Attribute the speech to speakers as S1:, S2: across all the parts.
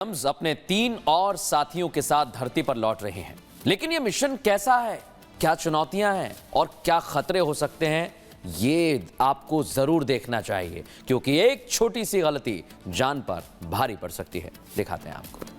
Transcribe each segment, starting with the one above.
S1: Williams अपने 3 और साथियों के साथ धरती पर लौट रहे हैं। लेकिन यह मिशन कैसा है, क्या चुनौतियां हैं और क्या खतरे हो सकते हैं, ये आपको जरूर देखना चाहिए, क्योंकि एक छोटी सी गलती जान पर भारी पड़ सकती है। दिखाते हैं आपको।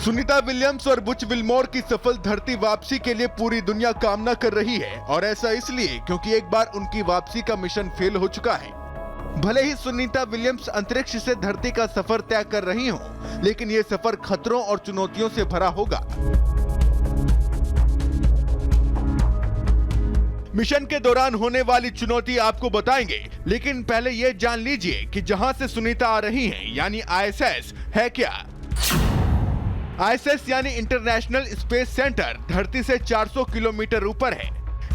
S2: सुनीता विलियम्स और बुच विल्मोर की सफल धरती वापसी के लिए पूरी दुनिया कामना कर रही है, और ऐसा इसलिए क्योंकि एक बार उनकी वापसी का मिशन फेल हो चुका है। भले ही सुनीता विलियम्स अंतरिक्ष से धरती का सफर तय कर रही हो, लेकिन ये सफर खतरों और चुनौतियों से भरा होगा। मिशन के दौरान होने वाली चुनौती आपको बताएंगे, लेकिन पहले ये जान लीजिए कि जहां से सुनीता आ रही हैं, यानी ISS है क्या। ISS यानी इंटरनेशनल स्पेस सेंटर धरती से 400 किलोमीटर ऊपर है।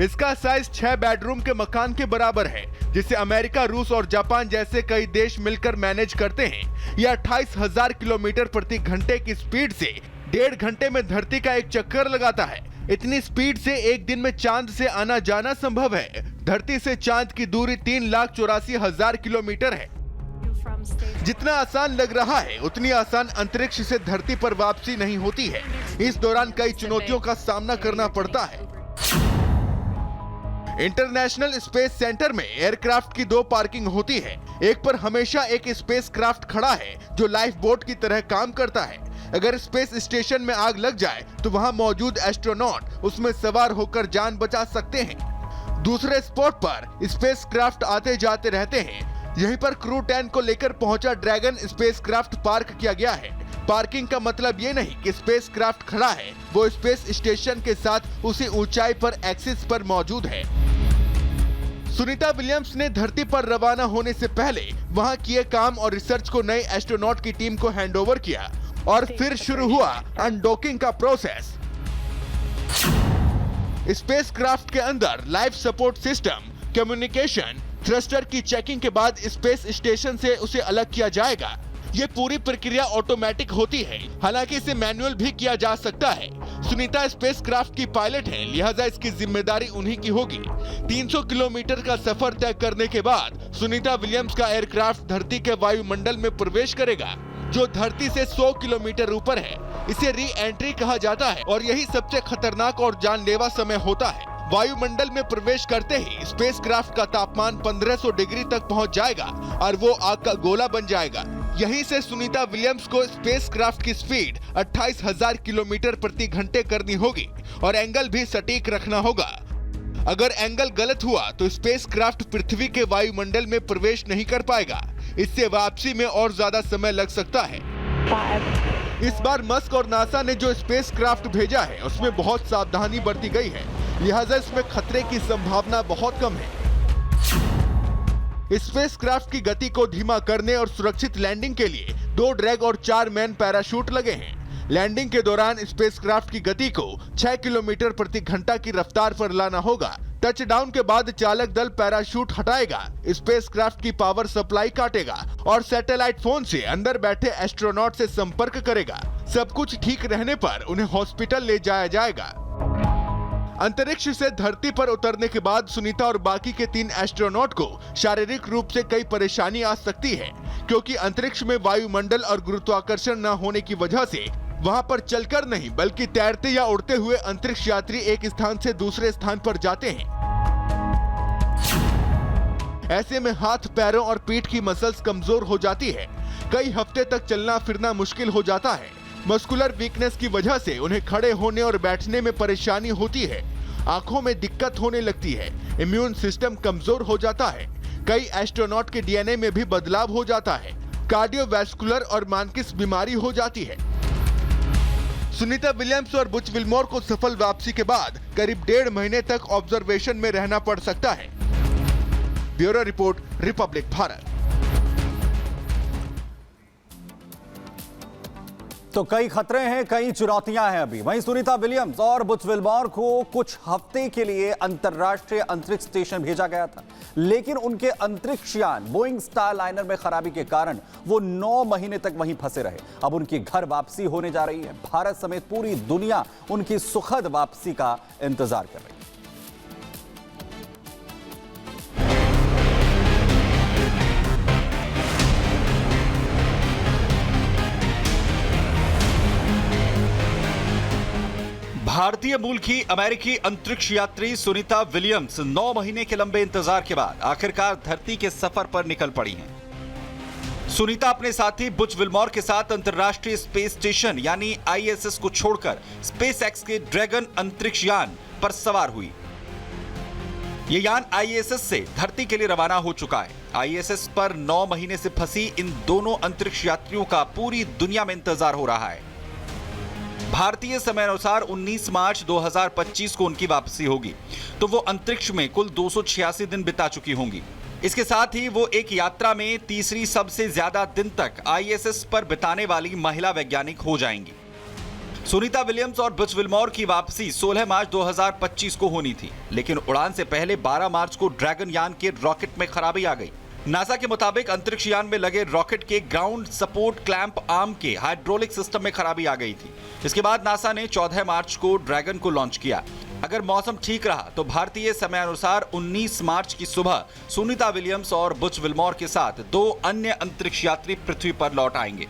S2: इसका साइज 6 बेडरूम के मकान के बराबर है, जिसे अमेरिका, रूस और जापान जैसे कई देश मिलकर मैनेज करते हैं। यह 28,000 किलोमीटर प्रति घंटे की स्पीड से 1.5 घंटे में धरती का एक चक्कर लगाता है। इतनी स्पीड से एक दिन में चांद से आना जाना संभव है। धरती से चांद की दूरी 3,84,000 किलोमीटर है। जितना आसान लग रहा है, उतनी आसान अंतरिक्ष से धरती पर वापसी नहीं होती है। इस दौरान कई चुनौतियों का सामना करना पड़ता है। इंटरनेशनल स्पेस सेंटर में एयरक्राफ्ट की 2 पार्किंग होती है। एक पर हमेशा एक स्पेस क्राफ्ट खड़ा है, जो लाइफ बोट की तरह काम करता है। अगर स्पेस स्टेशन में आग लग जाए तो वहां मौजूद एस्ट्रोनॉट उसमें सवार होकर जान बचा सकते हैं। दूसरे स्पॉट पर स्पेस क्राफ्ट आते जाते रहते हैं। यहीं पर क्रू 10 को लेकर पहुंचा ड्रैगन स्पेसक्राफ्ट पार्क किया गया है। पार्किंग का मतलब ये नहीं कि स्पेसक्राफ्ट खड़ा है, वो स्पेस स्टेशन के साथ उसी ऊंचाई पर एक्सिस पर मौजूद है। सुनीता विलियम्स ने धरती पर रवाना होने से पहले वहां किए काम और रिसर्च को नए एस्ट्रोनॉट की टीम को हैंडओवर किया, और फिर शुरू हुआ अनडॉकिंग का प्रोसेस। स्पेसक्राफ्ट के अंदर life support system, communication, thruster की चेकिंग के बाद स्पेस स्टेशन से उसे अलग किया जाएगा। ये पूरी प्रक्रिया ऑटोमेटिक होती है, हालांकि इसे मैनुअल भी किया जा सकता है। सुनीता स्पेसक्राफ्ट की पायलट है, लिहाजा इसकी जिम्मेदारी उन्हीं की होगी। 300 किलोमीटर का सफर तय करने के बाद सुनीता विलियम्स का एयरक्राफ्ट धरती के वायुमंडल में प्रवेश करेगा, जो धरती से 100 किलोमीटर ऊपर है। इसे री एंट्री कहा जाता है, और यही सबसे खतरनाक और जानलेवा समय होता है। वायुमंडल में प्रवेश करते ही स्पेसक्राफ्ट का तापमान 1500 डिग्री तक पहुंच जाएगा और वो आग का गोला बन जाएगा। यहीं से सुनीता विलियम्स को स्पेसक्राफ्ट की स्पीड 28,000 किलोमीटर प्रति घंटे करनी होगी, और एंगल भी सटीक रखना होगा। अगर एंगल गलत हुआ तो स्पेसक्राफ्ट पृथ्वी के वायुमंडल में प्रवेश नहीं कर पाएगा। इससे वापसी में और ज्यादा समय लग सकता है। इस बार मस्क और नासा ने जो स्पेसक्राफ्ट भेजा है, उसमें बहुत सावधानी बरती गई है, लिहाजा इसमें खतरे की संभावना बहुत कम है। स्पेसक्राफ्ट की गति को धीमा करने और सुरक्षित लैंडिंग के लिए 2 ड्रैग और 4 मैन पैराशूट लगे हैं। लैंडिंग के दौरान स्पेसक्राफ्ट की गति को 6 किलोमीटर प्रति घंटा की रफ्तार पर लाना होगा। टचडाउन के बाद चालक दल पैराशूट हटाएगा, स्पेसक्राफ्ट की पावर सप्लाई काटेगा और सैटेलाइट फोन से अंदर बैठे एस्ट्रोनॉट से संपर्क करेगा। सब कुछ ठीक रहने पर उन्हें हॉस्पिटल ले जाया जाएगा। अंतरिक्ष से धरती पर उतरने के बाद सुनीता और बाकी के 3 एस्ट्रोनॉट को शारीरिक रूप से कई परेशानी आ सकती है, क्योंकि अंतरिक्ष में वायुमंडल और गुरुत्वाकर्षण न होने की वजह से वहां पर चलकर नहीं बल्कि तैरते या उड़ते हुए अंतरिक्ष यात्री एक स्थान से दूसरे स्थान पर जाते हैं। ऐसे में हाथ, पैरों और पीठ की मसल्स कमजोर हो जाती है। कई हफ्ते तक चलना फिरना मुश्किल हो जाता है। मस्कुलर वीकनेस की वजह से उन्हें खड़े होने और बैठने में परेशानी होती है। आंखों में दिक्कत होने लगती है। इम्यून सिस्टम कमजोर हो जाता है। कई एस्ट्रोनॉट के DNA में भी बदलाव हो जाता है। कार्डियोवैस्कुलर और मानसिक बीमारी हो जाती है। सुनीता विलियम्स और बुच विल्मोर को सफल वापसी के बाद करीब 1.5 महीने तक ऑब्जर्वेशन में रहना पड़ सकता है। Bureau report, Republic Bharat.
S3: तो कई खतरे हैं, कई चुनौतियां हैं अभी। वहीं सुनीता विलियम्स और बुच विल्मोर को कुछ हफ्ते के लिए अंतर्राष्ट्रीय अंतरिक्ष स्टेशन भेजा गया था। लेकिन उनके अंतरिक्ष यान बोइंग स्टारलाइनर में खराबी के कारण वो 9 महीने तक वहीं फंसे रहे। अब उनकी घर वापसी होने जा रही है। भारत समेत पूरी दुनिया उनकी सुखद वापसी का इंतजार कर रही है।
S4: भारतीय मूल की अमेरिकी अंतरिक्ष यात्री सुनीता विलियम्स 9 महीने के लंबे इंतजार के बाद आखिरकार धरती के सफर पर निकल पड़ी हैं। सुनीता अपने साथी बुच विल्मोर के साथ अंतर्राष्ट्रीय स्पेस स्टेशन यानी ISS को छोड़कर स्पेसएक्स के ड्रैगन अंतरिक्ष यान पर सवार हुई। यह यान ISS से धरती के लिए रवाना हो चुका है। ISS पर 9 महीने से फंसी इन दोनों अंतरिक्ष यात्रियों का पूरी दुनिया में इंतजार हो रहा है। भारतीय समय अनुसार 19 मार्च 2025 को उनकी वापसी होगी, तो वो अंतरिक्ष में कुल 286 दिन बिता चुकी होंगी। इसके साथ ही वो एक यात्रा में तीसरी सबसे ज्यादा दिन तक ISS पर बिताने वाली महिला वैज्ञानिक हो जाएंगी। सुनीता विलियम्स और बुच विल्मोर की वापसी 16 मार्च 2025 को होनी थी, लेकिन उड़ान से पहले 12 मार्च को ड्रैगन यान के रॉकेट में खराबी आ गई। नासा के मुताबिक अंतरिक्ष यान में लगे रॉकेट के ग्राउंड सपोर्ट क्लैंप आर्म के हाइड्रोलिक सिस्टम में खराबी आ गई थी। इसके बाद नासा ने 14 मार्च को ड्रैगन को लॉन्च किया। अगर मौसम ठीक रहा तो भारतीय समय अनुसार 19 मार्च की सुबह सुनीता विलियम्स और बुच विल्मोर के साथ 2 अन्य अंतरिक्ष यात्री पृथ्वी पर लौट आएंगे।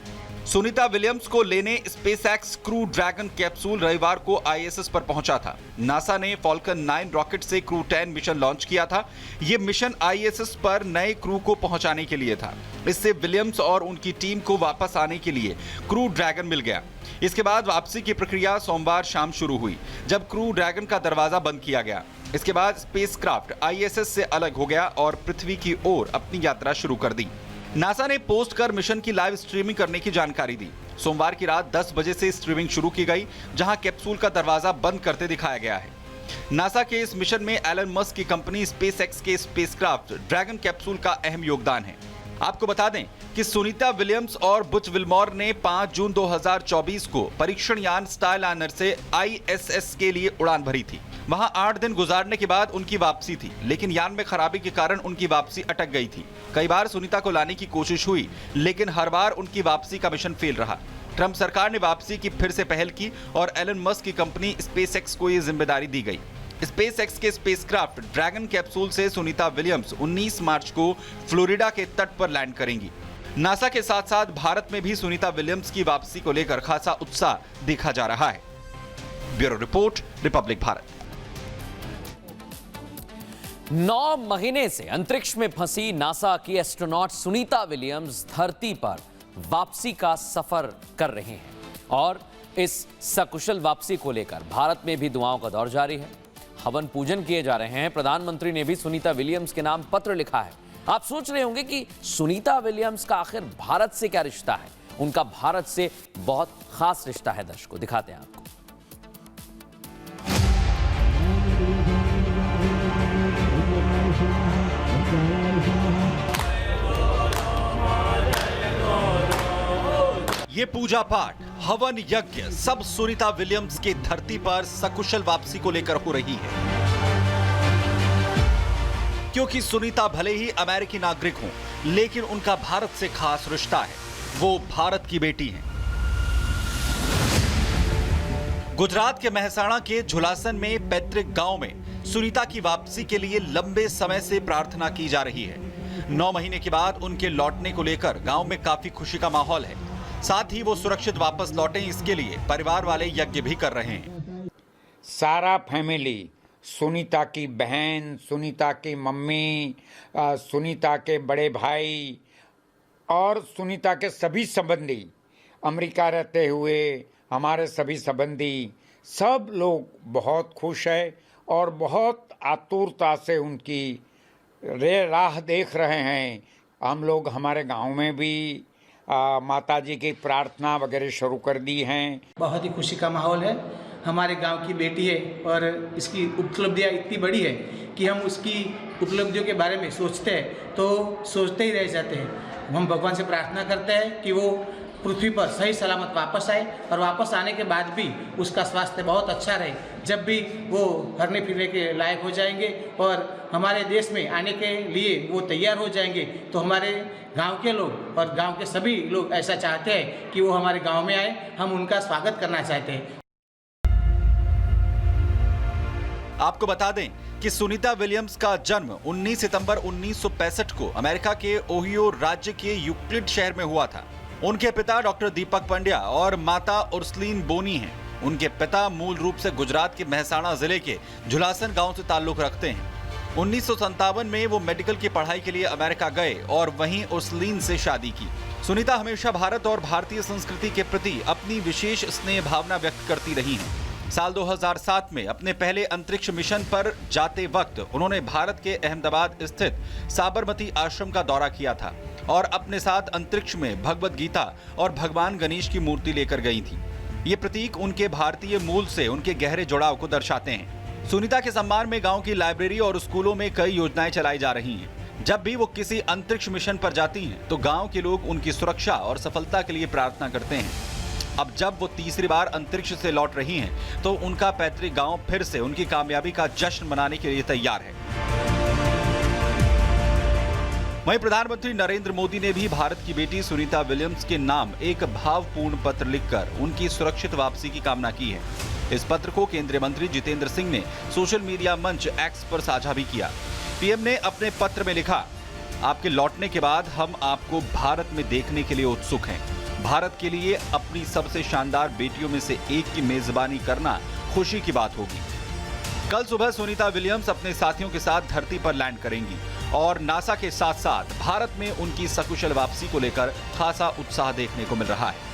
S4: सुनीता विलियम्स को लेने स्पेसएक्स क्रू ड्रैगन कैप्सूल रविवार को ISS पर पहुंचा था। नासा ने फॉल्कन 9 रॉकेट से क्रू 10 मिशन लॉन्च किया था। यह मिशन ISS पर नए क्रू को पहुंचाने के लिए था। इससे विलियम्स और उनकी टीम को वापस आने के लिए क्रू ड्रैगन मिल गया। इसके बाद वापसी की प्रक्रिया सोमवार शाम शुरू हुई, जब क्रू ड्रैगन का दरवाजा बंद किया गया। इसके बाद स्पेसक्राफ्ट ISS से अलग हो गया और पृथ्वी की ओर अपनी यात्रा शुरू कर दी। नासा ने पोस्ट कर मिशन की लाइव स्ट्रीमिंग करने की जानकारी दी। सोमवार की रात 10 बजे से स्ट्रीमिंग शुरू की गई, जहां कैप्सूल का दरवाजा बंद करते दिखाया गया है। नासा के इस मिशन में एलन मस्क की कंपनी स्पेसएक्स के स्पेसक्राफ्ट ड्रैगन कैप्सूल का अहम योगदान है। आपको बता दें कि सुनीता विलियम्स और बुच विल्मोर ने 5 जून 2024 को परीक्षण यान स्टारलाइनर से ISS के लिए उड़ान भरी थी। वहां 8 दिन गुजारने के बाद उनकी वापसी थी, लेकिन यान में खराबी के कारण उनकी वापसी अटक गई थी। कई बार सुनीता को लाने की कोशिश हुई, लेकिन हर बार उनकी वापसी का मिशन फेल रहा। ट्रंप सरकार ने वापसी की फिर से पहल की और एलन मस्क की कंपनी स्पेसएक्स को यह जिम्मेदारी दी गई। स्पेसएक्स के स्पेसक्राफ्ट ड्रैगन कैप्सूल से सुनीता विलियम्स 19 मार्च को फ्लोरिडा के तट पर लैंड करेंगी। नासा के साथ साथ भारत में भी सुनीता विलियम्स की वापसी को लेकर खासा उत्साह देखा जा रहा है। Bureau report, Republic Bharat.
S1: 9 महीने से अंतरिक्ष में फंसी नासा की एस्ट्रोनॉट सुनीता विलियम्स धरती पर वापसी का सफर कर रहे हैं और इस सकुशल वापसी को लेकर भारत में भी दुआओं का दौर जारी है। हवन पूजन किए जा रहे हैं। प्रधानमंत्री ने भी सुनीता विलियम्स के नाम पत्र लिखा है। आप सोच रहे होंगे कि सुनीता विलियम्स का आखिर भारत से क्या रिश्ता है। उनका भारत से बहुत खास रिश्ता है। दर्शकों दिखाते हैं आपको।
S4: ये पूजा पाठ, हवन यज्ञ सब सुनीता विलियम्स के धरती पर सकुशल वापसी को लेकर हो रही है, क्योंकि सुनीता भले ही अमेरिकी नागरिक हों, लेकिन उनका भारत से खास रिश्ता है। वो भारत की बेटी हैं। गुजरात के मेहसाणा के झुलासन में पैतृक गांव में सुनीता की वापसी के लिए लंबे समय से प्रार्थना की जा रही है। 9 महीने के बाद उनके लौटने को लेकर गांव में काफी खुशी का माहौल है। साथ ही वो सुरक्षित वापस लौटें, इसके लिए परिवार वाले यज्ञ भी कर रहे हैं।
S5: सारा फैमिली, सुनीता की बहन, सुनीता की मम्मी, सुनीता के बड़े भाई और सुनीता के सभी संबंधी, अमेरिका रहते हुए हमारे सभी संबंधी, सब लोग बहुत खुश है और बहुत आतुरता से उनकी राह देख रहे हैं। हम लोग हमारे गांव में भी माता जी की प्रार्थना वगैरह शुरू कर दी हैं।
S6: बहुत ही खुशी का माहौल है। हमारे गांव की बेटी है और इसकी उपलब्धियां इतनी बड़ी है कि हम उसकी उपलब्धियों के बारे में सोचते हैं तो सोचते ही रह जाते हैं। हम भगवान से प्रार्थना करते हैं कि वो पृथ्वी पर सही सलामत वापस आए और वापस आने के बाद भी उसका स्वास्थ्य बहुत अच्छा रहे। जब भी वो हरने फिरने के लायक हो जाएंगे और हमारे देश में आने के लिए वो तैयार हो जाएंगे तो हमारे गांव के लोग और गांव के सभी लोग ऐसा चाहते हैं कि वो हमारे गांव में आए, हम उनका स्वागत करना चाहते हैं।
S4: आपको बता दें कि सुनीता विलियम्स का जन्म 19 सितंबर 1965 को अमेरिका के ओहियो राज्य के यूक्लिड शहर में हुआ था। उनके पिता डॉक्टर दीपक पंड्या और माता उर्सलीन बोनी हैं। उनके पिता मूल रूप से गुजरात के महसाणा जिले के झुलासन गांव से ताल्लुक रखते हैं। 1957 में वो मेडिकल की पढ़ाई के लिए अमेरिका गए और वहीं उर्सलीन से शादी की। सुनीता हमेशा भारत और भारतीय संस्कृति के प्रति अपनी विशेष स्नेह भावना व्यक्त करती रही हैं। साल 2007 में अपने पहले अंतरिक्ष मिशन पर जाते वक्त उन्होंने भारत के अहमदाबाद स्थित साबरमती आश्रम का दौरा किया था और अपने साथ अंतरिक्ष में भगवद गीता और भगवान गणेश की मूर्ति लेकर गई थी। ये प्रतीक उनके भारतीय मूल से उनके गहरे जुड़ाव को दर्शाते हैं। सुनीता के सम्मान में गांव की लाइब्रेरी और स्कूलों में कई योजनाएं चलाई जा रही हैं। जब भी वो किसी अंतरिक्ष मिशन पर जाती हैं तो गांव के लोग उनकी सुरक्षा और सफलता के लिए प्रार्थना करते हैं। अब जब वो तीसरी बार अंतरिक्ष से लौट रही हैं, तो उनका पैतृक गांव फिर से उनकी कामयाबी का जश्न मनाने के लिए तैयार है। वहीं प्रधानमंत्री नरेंद्र मोदी ने भी भारत की बेटी सुनीता विलियम्स के नाम एक भावपूर्ण पत्र लिखकर उनकी सुरक्षित वापसी की कामना की है। इस पत्र को केंद्रीय मंत्री जितेंद्र सिंह ने सोशल मीडिया मंच एक्स पर साझा भी किया। पीएम ने अपने पत्र में लिखा, आपके लौटने के बाद हम आपको भारत में देखने के लिए उत्सुक हैं। भारत के लिए अपनी सबसे शानदार बेटियों में से एक की मेजबानी करना खुशी की बात होगी। कल सुबह सुनीता विलियम्स अपने साथियों के साथ धरती पर लैंड करेंगी और नासा के साथ साथ भारत में उनकी सकुशल वापसी को लेकर खासा उत्साह देखने को मिल रहा है।